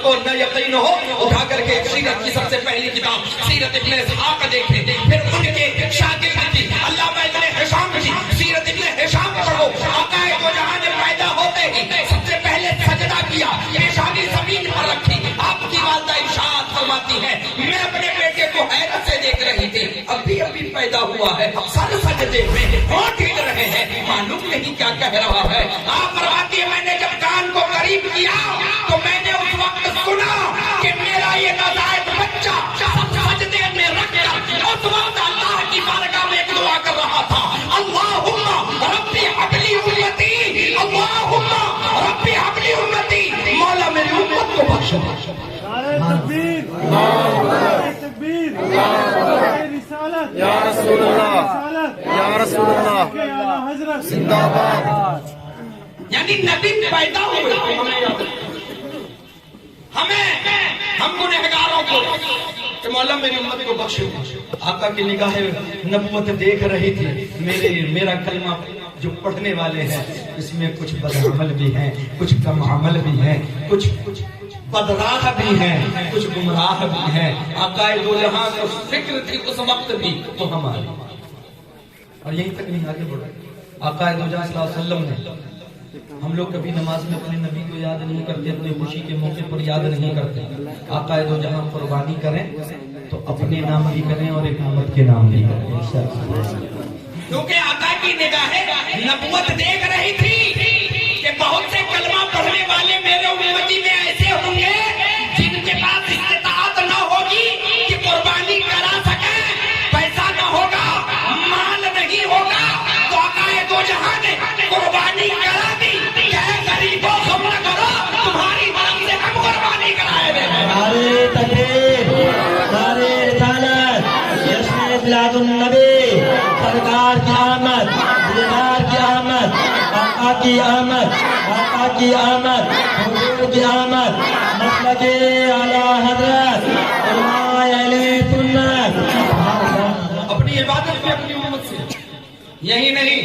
को न यकीन हो, उठा करके सीरत की सबसे पहली किताब सीरत इब्ने इसहाक देखें, फिर उनके शागिर्द की अल्लामा इब्ने हिशाम की सीरत इब्ने हिशाम पढ़ो। आका दो जहां ने पैदा होते ही सबसे पहले सजदा किया, पेशानी जमीन पर रखी। आपकी वालिदा इरशाद फरमाती है, मैं अपने बेटे को हैरत से देख रही थी, अभी अभी पैदा हुआ है, सर सजदे में होठ हिल रहे हैं, मालूम नहीं क्या कह रहा है। आप फरमाती है, मैंने जब कान को करीब किया तो मैंने उस वक्त सुना कि मेरा ये नाजायज बच्चा सजदे में रखकर उस वक्त अल्लाह की बारगाह में एक दुआ कर रहा था, अल्लाहुम्मा रब्बी हबली उम्मती, अल्लाहुम्मा रब्बी हबली उम्मती, मौला मेरी उम्मत को बख्श। तकबीर, तकबीर, रिसालत, या रसूलुल्लाह, या रसूलुल्लाह, आला हजरत जिंदाबाद। यानी नबी पैदा हुए, हम गुनहगारों को कि मौला मेरी उम्मत को बख्शो। आका की निगाहें नबूवत देख रही थी, मेरा कलमा जो पढ़ने वाले हैं इसमें कुछ बदअमल भी हैं, कुछ कम अमल भी हैं, कुछ बदराह भी हैं, कुछ गुमराह भी हैं। आका दो जहां को फिक्र थी उस वक्त भी तो हमारी, और यहीं तक नहीं आगे बढ़े। आका दो जहां सल्लल्लाहु अलैहि वसल्लम ने, हम लोग कभी नमाज में अपने नबी को याद नहीं करते, अपनी खुशी के मौके पर याद नहीं करते। आका दो जहां कुर्बानी करें तो अपने नाम भी करें और एक उम्मत के नाम भी करें, क्योंकि आका की निगाहें नबूवत देख रही थी कि बहुत से कलमा पढ़ने वाले मेरे उम्मती में ऐसे होंगे जिनके पास इस्तिताअत न होगी कि कुर्बानी करा सके, पैसा न होगा, माल नहीं होगा, तो आका दो जहां ने कुर्बानी करा दी। गरीबों तुम न करो, तुम्हारी बात से हम कुर्बानी कराए थे। नारे तकबीर, नारे रिसालत, जश्न मिलादुन नबी, सरकार की आमद, दिलदार की आमद, आका की आमद, आका की आमद, हुजूर की आमद, मसलके आला हजरत, उलमाए अहले सुन्नत। अपनी इबादत में अपनी उम्मत से यही नहीं,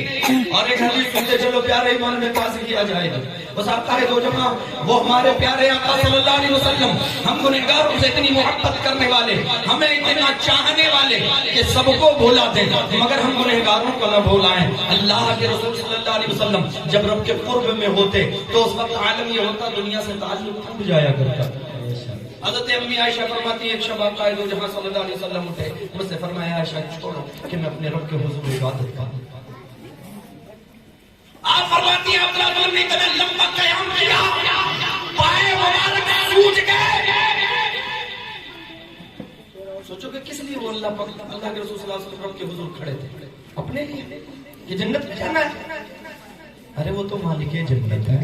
और एक हदीस सुनते चलो, प्यारे ईमान में पास किया जाएगा। बस आका है दो जमा, वो हमारे प्यारे आका सल्लल्लाहु अलैहि वसल्लम, हम गुनहगारों से इतनी मोहब्बत करने वाले, हमें इतना चाहने वाले कि सबको भुला दें, मगर हम गुनहगारों को न भुलाएं। अल्लाह के रसूल सल्लल्लाहु अलैहि वसल्लम जब रब के कुर्ब में होते तो उस वक्त आलम ये होता, दुनिया से ताल्लुक टूट जाया करता। हज़रत अम्मी आयशा फरमाती है, एक शब आका दो जहां सल्लल्लाहु अलैहि वसल्लम उठे, मुझसे फरमाया, आयशा छोड़ो कि मैं अपने रब के हुजूर इबादत करूं। आप फरमाती हैं, अब्दुल्लाह ने इतना लंबा क़याम किया, पाए मुबारक सूज गए। सोचो कि किस लिए वो अल्लाह के रसूल सल्लल्लाहु अलैहि वसल्लम के हुजूर खड़े थे? अपने लिए कि जन्नत में जाना है। अरे वो तो मालिक जन्नत है,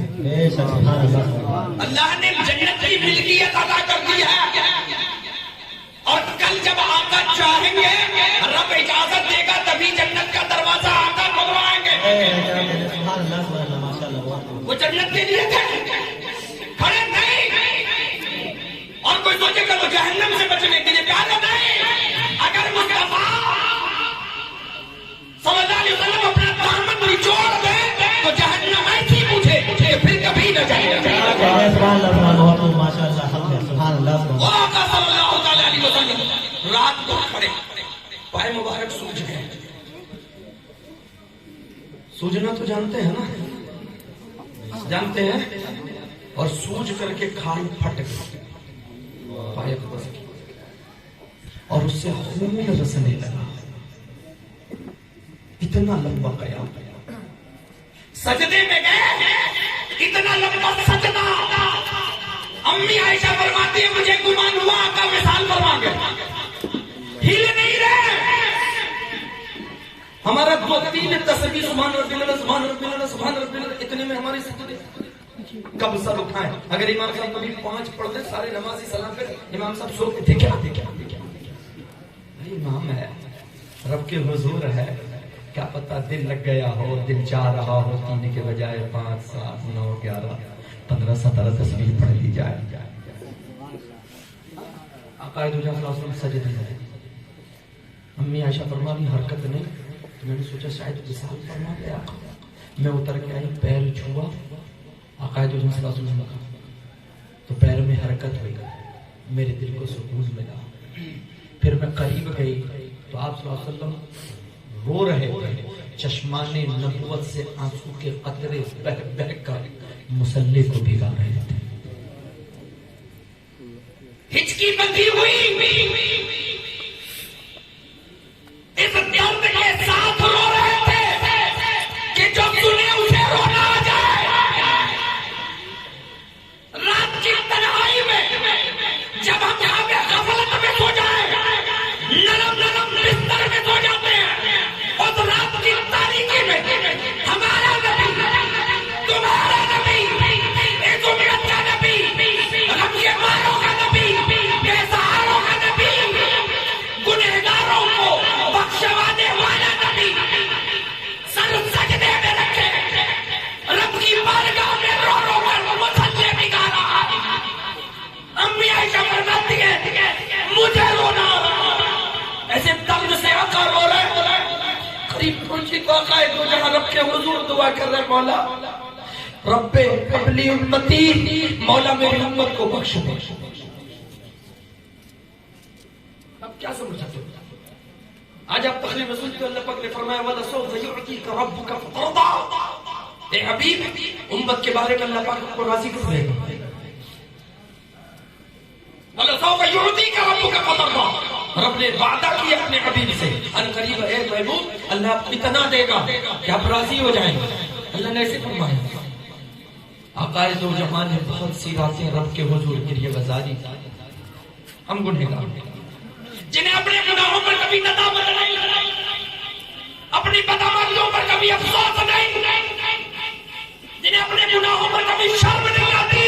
अल्लाह ने जन्नत की मिल्कियत अदा कर दी है। और कल जब आका चाहेंगे, रब इजाजत देगा, तभी जन्नत का दरवाजा आका खुलवाएंगे। वो जन्नत के लिए खड़े नहीं, और कोई सोचेगा वो जहन्नम से बचने के लिए प्यारे नहीं। अगर मुस्तफा सल्लल्लाहु अलैहि वसल्लम अपना दामन निचोड़ दे तो जहन्नम ऐसी मुझे फिर कभी न जाएगा। रात को खड़े, पाए मुबारक सूझ गए। सूझना तो जानते हैं ना, जानते हैं। और सूझ करके खाल फट गई, पाए फंस गई और उससे खून रसने लगा। इतना लंबा कयाम, सजदे में गए, इतना लंबा सजदा। अम्मी आयशा फरमाती है, मुझे गुमान हुआ आका मिसाल फरमा गए, हिल नहीं रहे। हमारा 2-3 तस्बीह सुभान रब्बिल सुभान रब्बिल सुभान रब्बिल, इतने में हमारी सजदे कब सर उठाए। अगर इमाम साहब कभी 5 पढ़ दे, सारे नमाजी सलाम फिर इमाम साहब सो के क्या इमाम है, रब के हुजूर है, क्या पता दिल लग गया हो, दिल चाह रहा हो 3 के बजाय 5, 7, 9, 11, 15, 17 तस्बीह पढ़ ली जाए। सजदे में अम्मी आयशा फरमा रही, हरकत नहीं। तो मैंने सोचा शायद विशाल फरमा गया। मैं उतर के आई, पैर छुआ, आकायद तो पैर में हरकत हुई, मेरे दिल को सुकून मिला। फिर मैं करीब गई तो आप सल्लल्लाहु अलैहि वसल्लम रो रहे थे, चश्माने नबुवत से आंसू के कतरे बह बह कर मुसल्ले को भिगा रहे थे। हिचकी बंधी हुई इस दर्द के साथ रो रहे थे कि जो सुने उसे रोना आ जाए। रात की तन्हाई में जब हम यहाँ पे गफलत में सो जाए, नरम नरम बिस्तर में सो जाते हैं, उस रात की तारीकी में हमारा नबी, तुम्हारा नबी, इस उम्मत का नबी, रमज़े मारों का नबी, बेसहारों का नबी, गुनहगारों को बख्शवाने वाला नबी, सर सजदे में रखे रब की बारगाह में रो रो कर मुसल्ले भिगा रहा। अम्मी आयशा फरमाती है मुझे रोना ऐसे दर्द से आका रो रहे, करीब पहुंची तो आका दो जहां रब के हुजूर दुआ कर रहे, मौला रब्बे कबली उम्मती, मौला मेरी उम्मत को बख्श दे। अब क्या समझ सकते हो? आज आप तकरीर में सुनते हो अल्लाह पाक ने फरमाया वला सौफ युअतीका रब्बुका फतरदा। ए हबीब, उम्मत के बारे में अल्लाह पाक को राजी कर देगा। वला सौफ युअतीका रब्बुका फतरदा, रब ने वादा किया अपने हबीब से अन करीब है महबूब, अल्लाह इतना देगा कि आप राजी हो जाएंगे। अल्लाह ने ऐसे फरमाया। आकाए दो जहान है बहुत सी रातें रब के हुजूर के लिए गुजारी। हम गुनहगार जिन्हें अपने गुनाहों पर कभी नदामत नहीं, अपनी बदअमलियों पर कभी अफसोस नहीं, जिन्हें अपने गुनाहों पर कभी शर्म नहीं आती,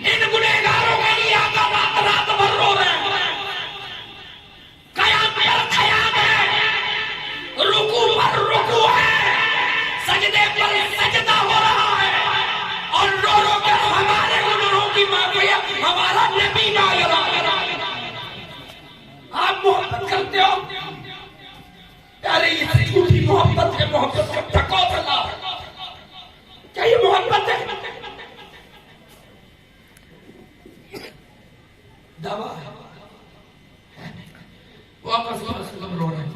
इन गुनहगारों के लिए आका रात रात भर रो रहे हैं। कयाम पर कयाम है, रुकू पर रुकू है, सजदे पर सजदा हो रहा है, और रो रो कर हमारे गुनाहों की माफी हमारा नबी मांग रहा है। आप मोहब्बत करते हो, अरे ये झूठी मोहब्बत है, मोहब्बत का ठकोतला। क्या ये मोहब्बत है? दावा है। वो आका सल्लल्लाहु अलैहि वसल्लम रो रहे हैं।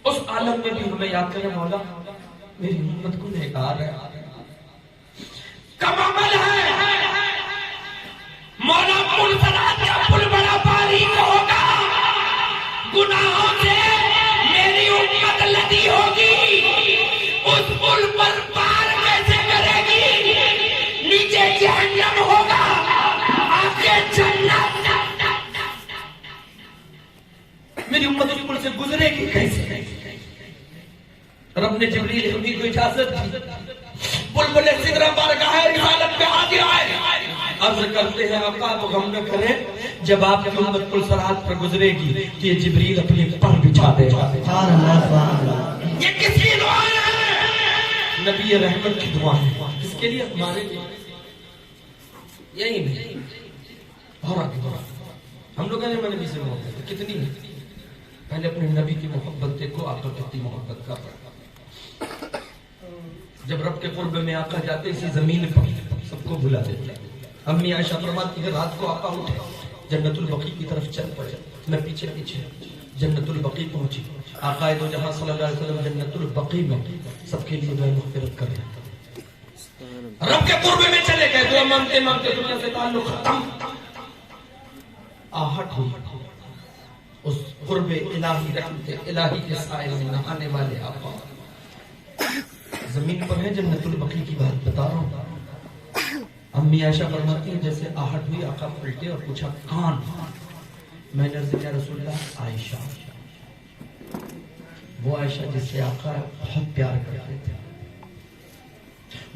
उस आलम में भी हमें याद करें मौला मेरी उम्मत को नेकार है, कमाल है मौला, पुल सरात का पुल बड़ा बारीक होगा, गुनाहों से मेरी उम्मत लदी होगी, उस पुल पर पार कैसे करेगी? नीचे जहन्नम होगा, आगे जन्नत। मेरी उम्मत उस पुल से गुजरेगी कैसे? रब ने जिब्रील अमीन को इजाजत दी, बुलबुल सिदरा बारगाह रिसालत पे हाजिर आए, अर्ज करते हैं आका आप गम न करें, जब आपकी उम्मत पुल सरात पर गुजरेगी तो ये जिब्रील अपने पर बिछा देगा। ये किसकी दुआ है? नबी रहमत की दुआ है। किसके लिए? हमारे लिए। यही नहीं और आगे हम लोग नबी से मोहब्बत कितनी है, पहले अपने नबी की मोहब्बत देखो, आका कितनी मोहब्बत का। जब रब के कुर्ब में आका जाते इसी जमीन पर सबको भुला देते। अम्मी आयशा फरमाती है रात को आका उठे, जन्नतुल बकी की तरफ चल पड़े, मैं पीछे पीछे जन्नतुल बकी पहुंची। आका दो जहां सल्लल्लाहु अलैहि वसल्लम जन्नतुल बकी में सबके लिए दुआ मग़फ़िरत कर रहे हैं। रब के कुर्ब में चले गए, दुआ मांगते मांगते दुनिया से ताल्लुक खत्म। आहट हुई उस कुर्ब इलाही, रहमत इलाही के साए में नहाने वाले आका जमीन पर है। जन्नतुल बकी की बात बता रहा हूं। अम्मी आयशा फरमाती है जैसे आहट हुई आका पलटे और पूछा कौन? मैंने अर्ज़ किया रसूलल्लाह आयशा, वो आयशा जिससे आका बहुत प्यार करते थे,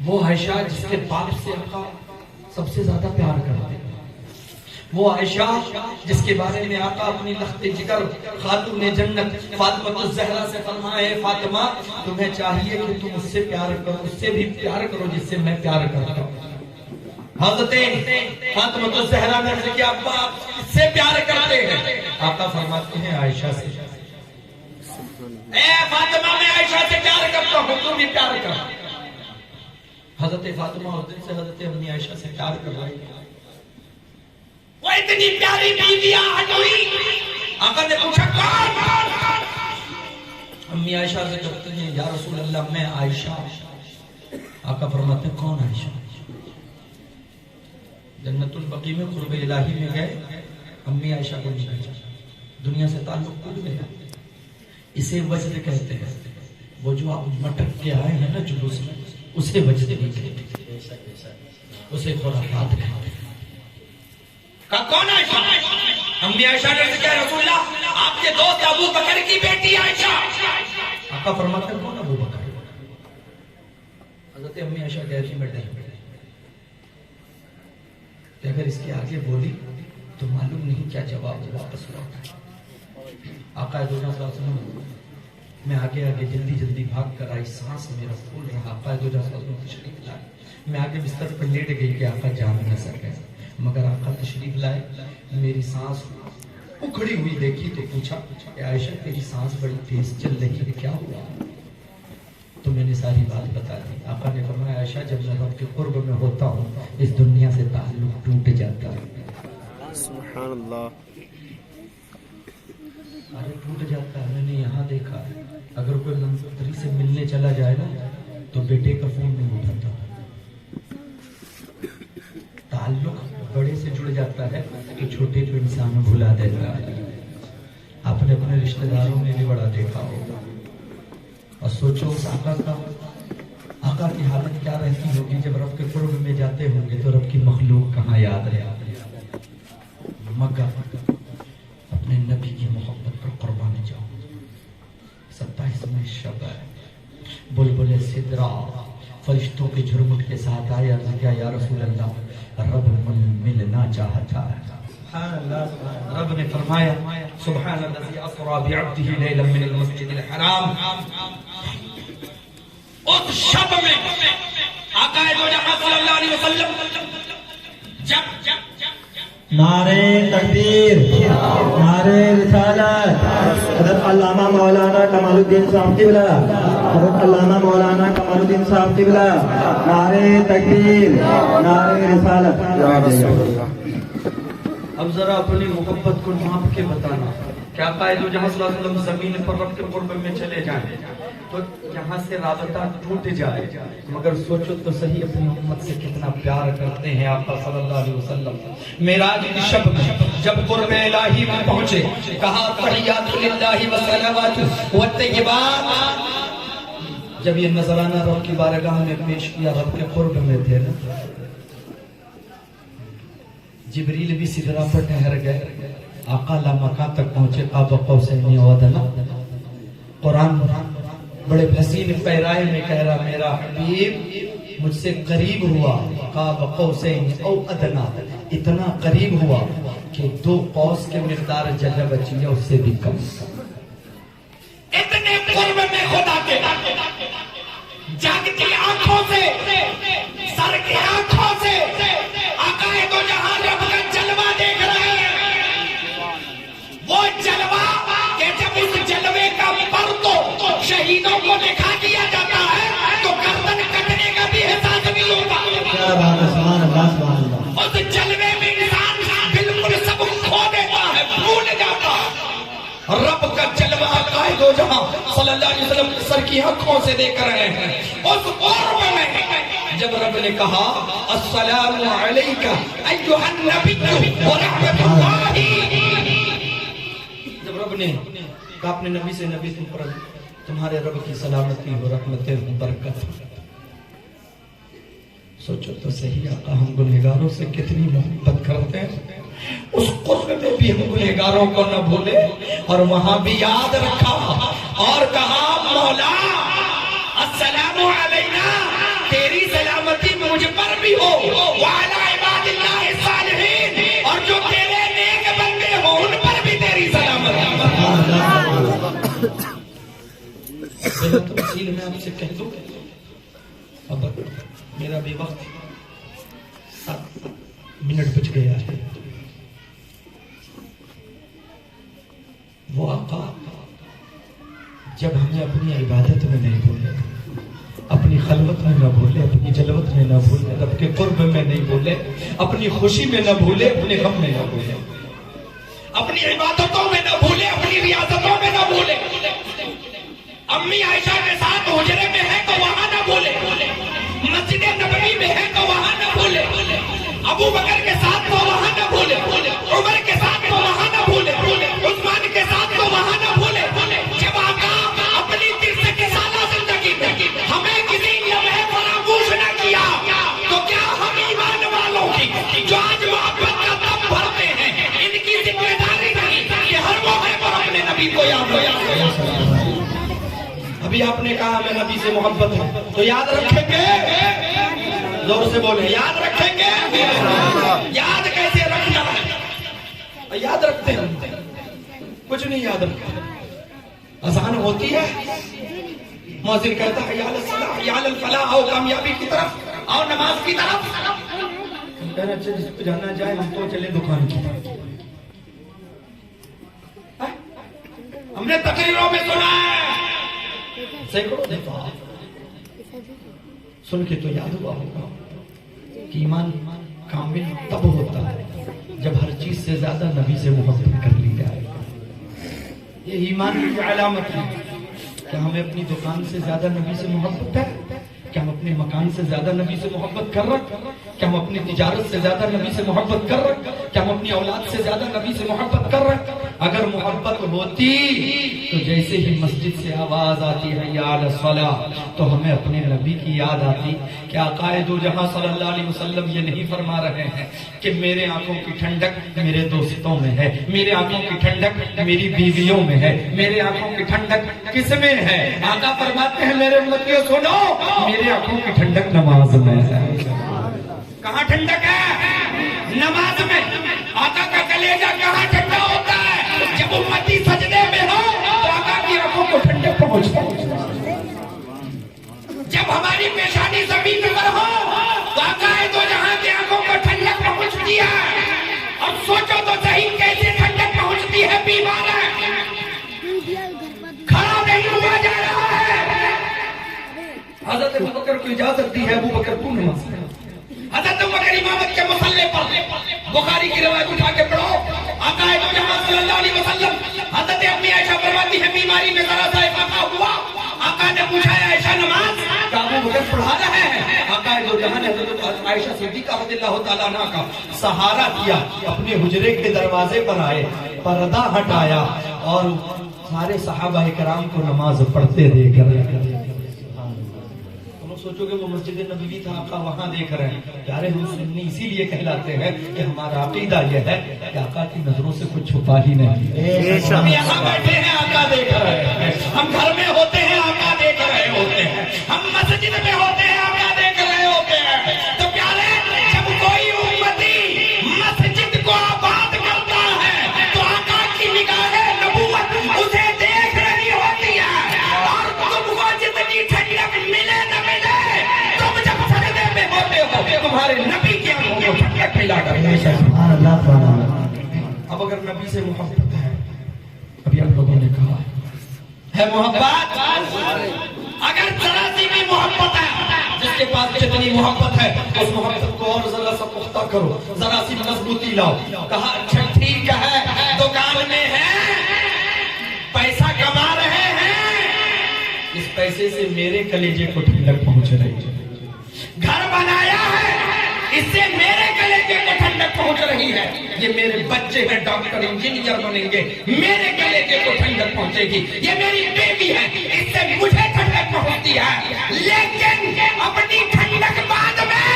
वो आयशा जिसके बाप से आका सबसे ज्यादा प्यार करते थे, वो आयशा जिसके बारे में आका अपनी लख्त जिगर खातून जन्नत फातिमा ज़हरा से फरमाए फातिमा तुम्हें चाहिए कि तुम उससे प्यार करो, उससे भी प्यार करो जिससे मैं प्यार करता हूँ। हज़रत फातिमा ज़हरा ने अर्ज़ किया अब्बा आप किससे प्यार करते हैं? आका फरमाते हैं आयशा से। ए फातिमा मैं आयशा से प्यार करता हूँ, तुम भी प्यार करो। हजरत फातिमा उस दिन से हजरत अम्मी आयशा से प्यार कर रही है। वो इतनी प्यारी बीवियां हुई। आका ने पूछा कौन? अम्मी आयशा से कहते हैं या रसूल अल्लाह मैं आयशा। आका फरमाते हैं कौन आयशा? जन्नतुल बकी में कुर्बे इलाही में गए, अम्मी आयशा को नहीं भेजा, दुनिया से ताल्लुक टूट गया। इसे वज्र कहते हैं। वो जो आप मटक के आए हैं ना जुलूस में, उसे वज्र नहीं कहते, उसे खुराफात कहते हैं। कौन आयशा? अम्मी आयशा ने कहा रसूलल्लाह आपके दोस्त अबू बकर की बेटी आयशा। आका फरमाते कौन अबू बकर? हज़रत अम्मी आयशा कहती मैं डर गई कि अगर इसके आगे बोली तो मालूम नहीं क्या जवाब वापस लौटा। आका दो मैं आगे आगे जल्दी जल्दी भाग कर आई, सांस मेरा फूल रहा। आका दो तशरीफ लाए, मैं आगे बिस्तर पर लेट गई कि आका जान न सके, मगर आका तशरीफ लाए, मेरी सांस उखड़ी हुई देखी तो पूछा आयशा तेरी सांस बड़ी तेज चल रही है, क्या हुआ? तो मैंने सारी बात बता दी। आका ने फरमाया आयशा जब मैं रब के कुर्ब में होता हूँ इस दुनिया से ताल्लुक टूट जाता है। सुभान अल्लाह। अरे टूट जाता है। मैंने यहाँ देखा अगर कोई मंत्री से मिलने चला जाए ना तो बेटे का फोन नहीं उठाता। ताल्लुक बड़े से जुड़ जाता है कि छोटे को इंसान भुला देता है। आपने अपने रिश्तेदारों में भी बड़ा देखा होगा। और सोचो उस आका की हालत क्या रहती होगी जब रब के कुर्ब में जाते होंगे तो रब की मखलूक कहाँ याद रहे। मगर अपने नबी की मोहब्बत पर कुर्बान जाओ। 27वें शब है, बुलबुल सिदरा फरिश्तों के झुरमुट के साथ आया क्या या रसूल अल्लाह रब मिलना चाहता है। रब ने फरमाया सुब्हानल्लाज़ी अस्रा बिअब्दिही लैलन मिनल मस्जिदिल हराम। उस शब में आका दो जहां सल्लल्लाहु अलैहि वसल्लम जब नारे तकबीर, नारे रिसालत। हज़रत अल्लामा मौलाना कमालुद्दीन साहब क़िबला, हज़रत अल्लामा मौलाना कमालुद्दीन साहब क़िबला, नारे तकबीर, नारे रिसालत। अब जरा अपनी मोहब्बत को नाप के बताना। क्या कायदो जहां जमीन पर रब के कुर्ब में चले जाए तो यहाँ से राबता टूट जाए, मगर सोचो तो सही अपनी उम्मत से कितना प्यार करते हैं आका सल्लल्लाहु अलैहि वसल्लम। मेराज की शब जब कुर्ब इलाही में पहुंचे कहा तहियातु लिल्लाहि व सलावातु व तय्यिबात। जब ये नजराना रब की बारगाह में पेश किया, रब के कुर्ब में थे ना, जिब्रील भी सिदरा पर ठहर गए। आका लामका तक पहुंचे काबा कौसैनी व अदना। कुरान बड़े हसीन पैराए में कह रहा मेरा हबीब मुझसे करीब हुआ, काबा कौसैनी औ अदना, इतना करीब हुआ कि 2 कौस के मिकदार जल्ला बची उससे भी कम। इतने कुर्ब में खुदा के जागती आंखों से, सर की आंखों से आकाए दो जहां रब का जलवा देख रहे हैं। वो जलवा कि जब उस जलवे का पर्दो शहीदों को दिखा दिया जाता है तो गर्दन कटने का भी एहसास नहीं होगा। क्या बात है, सुभान अल्लाह, सुभान अल्लाह। उस जलवे में इंसान बिल्कुल सब खो देता है, भूल जाता है। रब का जलवा आकाए दो जहां सल्लल्लाहु अलैहि वसल्लम सर की आंखों से देख रहे हैं। उस कुर्ब में जब रब ने कहा अस्सलामु अलैका अय्युहन नबिय्यु व रहमतुल्लाहि, जब रब ने कहा अपने नबी से नबी तुम पर तुम्हारे रब की सलामती हो, रहमतें हो, बरकत। सोचो तो सही आका हम गुनहगारों से कितनी मोहब्बत करते हैं। उस कुर्ब में भी हम गुनहगारों को न भूले और वहां भी याद रखा और कहा मौला अस्सलामु अलैना, तेरी सलामती मुझ पर भी हो, वाला इबादिल्लाहि सालिहीन, और जो तेरे नेक बंदे हो उन पर भी तेरी सलामती। तो तफसील में आपसे कह दूं, अब मेरा भी वक्त 7 मिनट बच गया है। वो आका जब हमें अपनी इबादत में नहीं भूले, अपनी खलवत में न भूले, अपनी जलवत में न भूले, रब के कुर्ब में नहीं भूले, अपनी खुशी में न भूले, अपने गम में न भूले, अपनी इबादतों में न भूले, अपनी रियासतों में न भूले। अम्मी आयशा के साथ हुजरे में है तो वहां न भूले, मस्जिद नबवी में है तो वहां न भूले, अबू बकर के साथ तो वहां न भूले, उमर के साथ तो वहां न भूले, उस्मान के साथ तो वहां न भूले। जब आका अपनी 63 साल जिंदगी में हमें किसी लम्हे फरामोश न किया, तो क्या हम ईमान वालों की जो आज मोहब्बत का दम भरते हैं, इनकी जिम्मेदारी नहीं कि हर मौके पर अपने नबी को याद हो। अभी आपने कहा हमें नबी से मोहब्बत है, तो याद रखेंगे, जोर से बोले, याद रखेंगे। याद कैसे रखना है? याद रखते हैं, कुछ नहीं याद रखते। अज़ान होती है, मौज़िन कहता है या लस्सलाह या लल-फलाह, आओ कामयाबी की तरफ, आओ नमाज की तरफ। कहना अच्छा जिसको जाना जाए, हम तो चले दुकान की तरफ। हमने तकरीरों में सुना है, सैकड़ों दफा सुन के तो याद हुआ होगा कि ईमान कामिल तब होता है जब हर चीज से ज्यादा नबी से मोहब्बत कर ली जाए। ये ईमान की अलामत है। क्या हमें अपनी दुकान से ज्यादा नबी से मोहब्बत है? क्या हम अपने मकान से ज्यादा नबी से मोहब्बत कर रहे? क्या हम अपनी तिजारत से ज्यादा नबी से मोहब्बत कर रहे? क्या हम अपनी औलाद से ज्यादा नबी से मोहब्बत कर रहे? अगर मोहब्बत होती तो जैसे ही मस्जिद से आवाज आती है या अलस्सलाह, तो हमें अपने नबी की याद आती। क्या कायदो जहां सल्लल्लाहु अलैहि वसल्लम ये नहीं फरमा रहे हैं कि मेरे आंखों की ठंडक मेरे दोस्तों में है, मेरे आंखों की ठंडक मेरी बीवियों में है, मेरे आंखों की ठंडक किसमें है? आका फरमाते हैं मेरे उम्मतियों सुनो, मेरे आंखों की ठंडक नमाज में है। कहाँ ठंडक है? नमाज में। आका का कलेजा कहाँ ठंडा होता है? जब उम्मती सजदे में हो तो आका की आंखों को ठंडक पहुंचता है। जब हमारी पेशानी जमीन पर हो तो आका है तो जहां की आंखों को ठंडक पहुंचती है। और सोचो तो सही कैसे ठंडक पहुंचती है? बीमार है, खड़ा नहीं हुआ जा रहा है। हज़रत अबू बकर को इजाजत दी है, अबू बकर तू नमाज। हज़रत अबू बकर इमामत के मुसल्ले पर, बुखारी की रिवायत उठा के पढ़ो, आका है तो जहां सल्लल्लाहु अलैहि वसल्लम, हज़रत अम्मी आयशा फरमाती है बीमारी में जरा सा इजाफा हुआ, आका ने पूछा आयशा नमाज का अबू बकर पढ़ा रहे हैं। आका है तो जहां ने हज़रत आयशा सिद्दीक़ा रज़ियल्लाहु तआला अन्हा का सहारा किया, अपने हुजरे के दरवाजे पर आए, पर्दा हटाया और सारे सहाबा इकराम को नमाज पढ़ते देख। सोचोगे वो मस्जिद नबवी था, आका वहां देख रहे हैं। प्यारे हम सुन्नी इसीलिए कहलाते हैं कि हमारा अकीदा यह है कि आका की नजरों से कुछ छुपा ही नहीं। हम यहाँ बैठे हैं, आका देख रहे हैं। हम घर में होते हैं, आका देख रहे होते हैं। हम मस्जिद में होते हैं, आका देख रहे होते हैं। तो प्यारे जब कोई उम्मती मस्जिद को आबाद करता है तो आका की निगाहे नबूवत उसे देख रही होती है। और तुमको जितनी ठंडक मिले न मिले, तुम जब सजदे में होते हो तुम्हारे नबी की आंखों को ठंडक मिला कर। अब अगर नबी से मोहब्बत है, अभी आप लोगों ने कहा है मोहब्बत, अगर जरा सी भी मोहब्बत है, जिसके पास जितनी मोहब्बत है उस मोहब्बत को और जरा सा पुख्ता करो, जरा सी मजबूती लाओ। कहा अच्छा ठीक है, दुकान में है, पैसा कमा रहे हैं, इस पैसे से मेरे कलेजे को ठंडक पहुंच रही है। घर बनाया है, इससे मेरे कलेजे को ठंडक पहुंच रही है। ये मेरे बच्चे हैं, डॉक्टर इंजीनियर बनेंगे, मेरे कलेजे को ठंडक पहुंचेगी। ये मेरी बेबी है, इससे मुझे ठंडक पहुंचती है। लेकिन अपनी ठंडक बाद में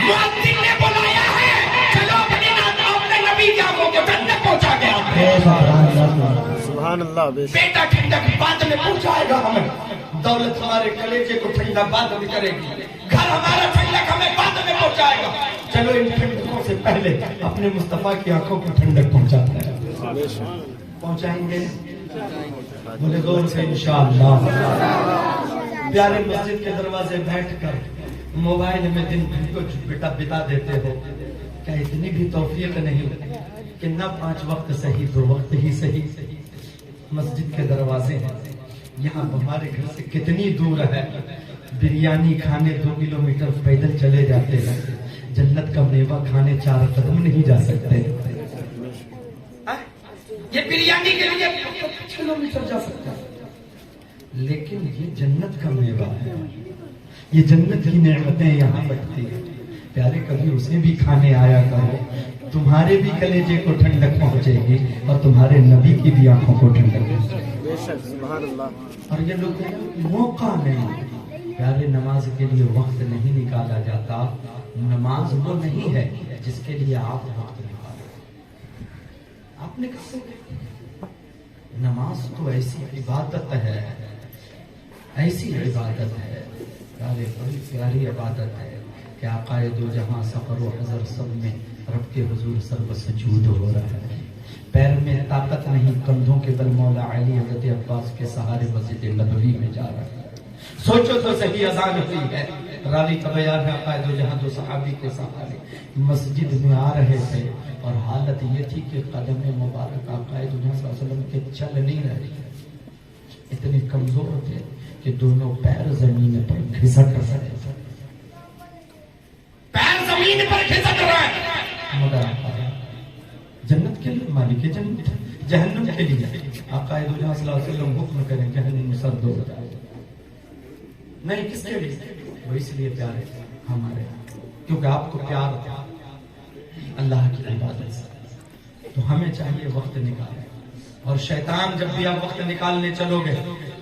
मुअज्जिन ने बुलाया है, चलो अपने नबी की आंखों को ठंडक पहुंचा गया। सुभान अल्लाह। बेटा ठंडक बाद में पहुंचाएगा हमें, दौलत हमारे कलेजे को ठंडा बाद में करेगी, घर हमारा ठंडक हमें बाद में पहुंचाएगा। चलो इन ठंडकों से पहले अपने मुस्तफा की आंखों को ठंडक पहुंचाते हैं। पहुंचाएंगे, बोले जोर से इंशाअल्लाह। प्यारे मस्जिद के दरवाजे बैठकर मोबाइल में दिन भर को बिता देते हो। क्या इतनी भी तौफीक नहीं कि न 5 वक्त सही 2 वक्त ही सही मस्जिद के दरवाजे हैं? यहाँ हमारे घर से कितनी दूर है, बिरयानी खाने 2 किलोमीटर पैदल चले जाते हैं, जन्नत का मेवा खाने 4 कदम नहीं जा सकते। ये बिरयानी के लिए 5 किलोमीटर जा सकता है, लेकिन ये जन्नत का मेवा है, ये जन्नत की नेमतें यहाँ बटती है। प्यारे कभी उसे भी खाने आया करो, तुम्हारे भी कलेजे को ठंडक पहुंचेगी और तुम्हारे नबी की भी आंखों को ठंडक पहुंचेगी। और ये लोग मौका नहीं, प्यारे नमाज के लिए वक्त नहीं निकाला जाता। नमाज वो नहीं है जिसके लिए आप वक्त निकालो। आपने कहा नमाज तो ऐसी इबादत है, ऐसी इबादत है, प्यारे बड़ी प्यारी इबादत है कि आकाए दो जहां सफर व हजर सब में रब के हुजूर सर्व सजूद हो रहा है। पैर में ताकत नहीं, कंधों के बल मौला अली हज़रत अब्बास के सहारे मस्जिद नबवी में जा रहा है। सोचो तो सही, अज़ान हुई है, रावी का बयान है, आकाए दो जहां दो सहाबी के सहारे मस्जिद में आ रहे थे और हालत ये थी कि कदम मुबारक आकाए दो जहां सल्लल्लाहु अलैहि वसल्लम के चल नहीं रहे, इतने कमजोर थे कि दोनों पैर जमीन पर घिसट रहे थे, पैर जमीन पर घिसट रहे। मगर जन्नत के लिए मालिक जन्नत, जहन्नम के लिए आकाए दो जहां सल्लल्लाहु अलैहि वसल्लम हुक्म करें जहन्नम सर्द हो जाए, नहीं किसके लिए? वो इसलिए प्यारे हमारे, क्योंकि आपको प्यार अल्लाह की इबादत से, तो हमें चाहिए वक्त निकालें। और शैतान जब भी आप वक्त निकालने चलोगे,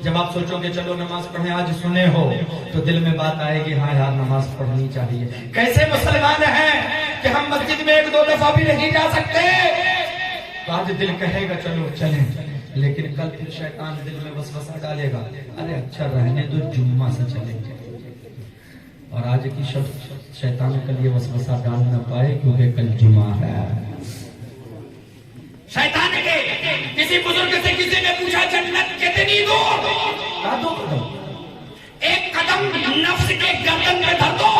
जब आप सोचोगे चलो नमाज पढ़े, आज सुने हो तो दिल में बात आएगी हाँ यार नमाज पढ़नी चाहिए। कैसे मुसलमान हैं कि हम मस्जिद में 1-2 दफा भी नहीं जा सकते, तो आज दिल कहेगा चलो चलें, लेकिन कल फिर शैतान दिल में वसवसा डालेगा, अरे अच्छा रहने दो जुम्मा से चलेंगे। और आज की शब्द शैतान कल ये वसवसा डाल न पाए क्योंकि कल जुम्मा है। शैतान के किसी बुजुर्ग से किसी ने पूछा जन्नत कितनी दूर? 2 कदम, एक कदम नफ्स के गर्दन में धर दो,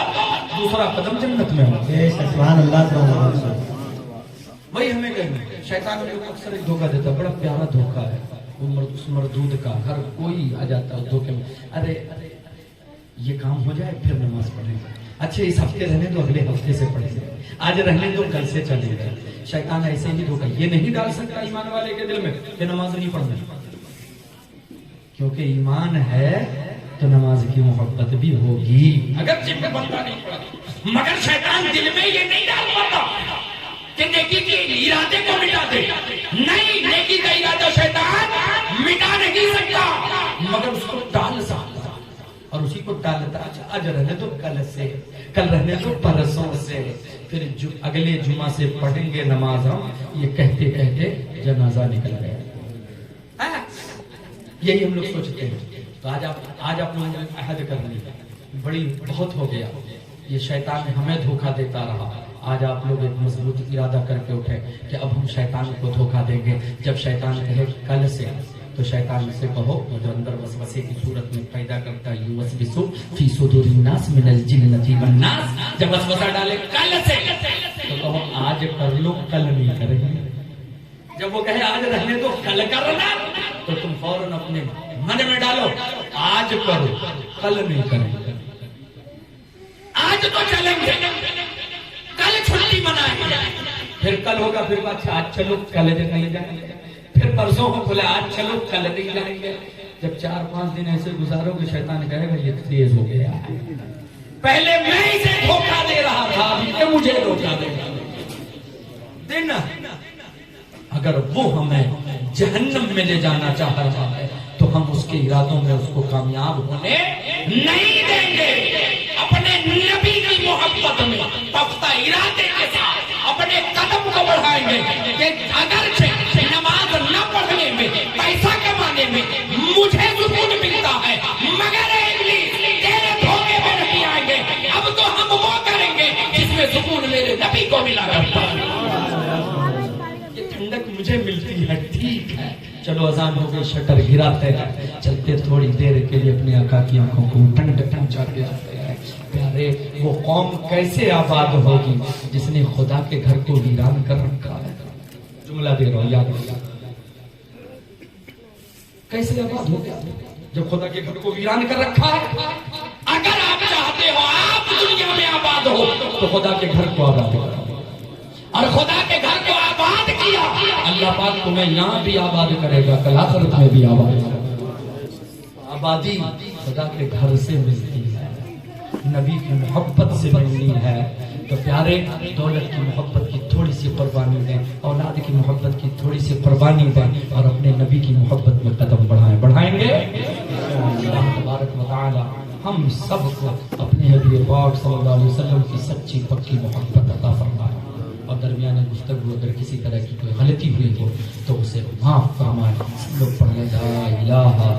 दूसरा कदम जन्नत में हो। सुभान अल्लाह। वही हमें कहना, शैतान लोग अक्सर एक धोखा देता, बड़ा प्यारा धोखा है उस मरदूद का, हर कोई आ जाता है धोखे में, अरे ये काम हो जाए फिर नमाज पढ़ेंगे, अच्छे इस हफ्ते रहने दो अगले हफ्ते से पढ़ेंगे, आज रहने दो कल से चलेगा। शैतान ऐसे ही धोखा ये नहीं डाल सकता ईमान वाले के दिल में कि नमाज नहीं पढ़ना, क्योंकि ईमान है तो नमाज की मोहब्बत भी होगी अगर जिम में बंदा नहीं पड़ा। मगर शैतान दिल में ये नहीं डाल पाता कि नेकी के इरादे को मिटा दे, नहीं, नेकी का इरादा शैतान मिटा नहीं सकता, मगर उसको डाल सकता, और उसी को डालता आज रहने दो कल से, कल रहने दो परसों से, फिर अगले जुमा से पढ़ेंगे नमाज हम, ये कहते कहते जनाजा निकल गया। यही हम लोग सोचते हैं। तो आज आप लोगों ने अहद कर ली, बड़ी बहुत हो गया, ये शैतान हमें धोखा देता रहा। आज आप लोग एक मजबूत इरादा करके उठे कि अब हम शैतान को धोखा देंगे। जब शैतान कहे कल से, तो शैतान से कहो जो अंदर वसवसे की सूरत में पैदा करता है, युवसविसु फी सुदूरिन नास मिनल जिन्नति वन नास, जब वसवसा डाले कल से, तो कहो आज कर लो कल नहीं करेंगे। जब वो कहे आज रहने दो कल करना, तो तुम फौरन अपने मन में डालो आज करो कल नहीं करेंगे, आज तो चलेंगे, कल छुट्टी मनाएंगे, फिर कल होगा, फिर अच्छा आज चलो कल नहीं जाएंगे, फिर परसों को बोले आज चलो कल नहीं जाएंगे। जब 4-5 दिन ऐसे गुजारोगे शैतान कहेगा ये तेज हो गया, पहले मैं इसे धोखा दे रहा था, अभी ये मुझे धोखा देगा। देना अगर वो हमें जहन्नम में ले जाना चाह रहा है तो हम उसके इरादों में उसको कामयाब होने नहीं देंगे। अपने नबी की मोहब्बत में पख्ता इरादे के साथ अपने कदम को बढ़ाएंगे कि अगर नमाज न पढ़ने में, पैसा कमाने में मुझे सुकून मिलता है, मगर तेरे धोखे में नहीं आएंगे। अब तो हम वो करेंगे जिसमें सुकून मेरे नबी को मिला करता है, ये ठंडक मुझे मिलती है। ठीक है चलो अजान हो गई, शटर गिराते हैं, चलते थोड़ी देर के लिए अपनी आका की आंखों को ठंड पहुंचाते आते हैं। प्यारे वो कौम कैसे आबाद होगी जिसने खुदा के घर को वीरान कर रखा है। जुमला दे रहा हूं याद, कैसे आबाद हो गया। जो खुदा के घर को वीरान कर रखा है। अगर आप चाहते हो आप दुनिया में आबाद हो तो खुदा के घर को आबाद करो, और खुदा के घर को आबाद किया अल्लाह पाक तुम्हें यहाँ भी आबाद करेगा, कल आखिरत में भी आबाद करेगा। आबादी खुदा के घर से मिलती है, नबी की मोहब्बत से मिलनी है। तो प्यारे, दौलत की मोहब्बत की थोड़ी सी कुर्बानी दें, औलाद की मोहब्बत की थोड़ी सी कुर्बानी दें, और अपने नबी की मोहब्बत में कदम बढ़ाएंगे। अल्लाह तबारक व तआला हम सबको अपने हबीब पाक सल्लल्लाहु अलैहि वसल्लम की सच्ची पक्की मोहब्बत अता फरमाए, और दरमियान गुफ्तगू अगर किसी तरह की कोई गलती हुई हो तो उसे माफ फरमाए। लोग पढ़ लें ला इलाहा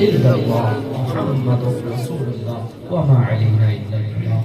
इल्लल्लाह मुहम्मदुर रसूलुल्लाह व मा अलैना इल्ला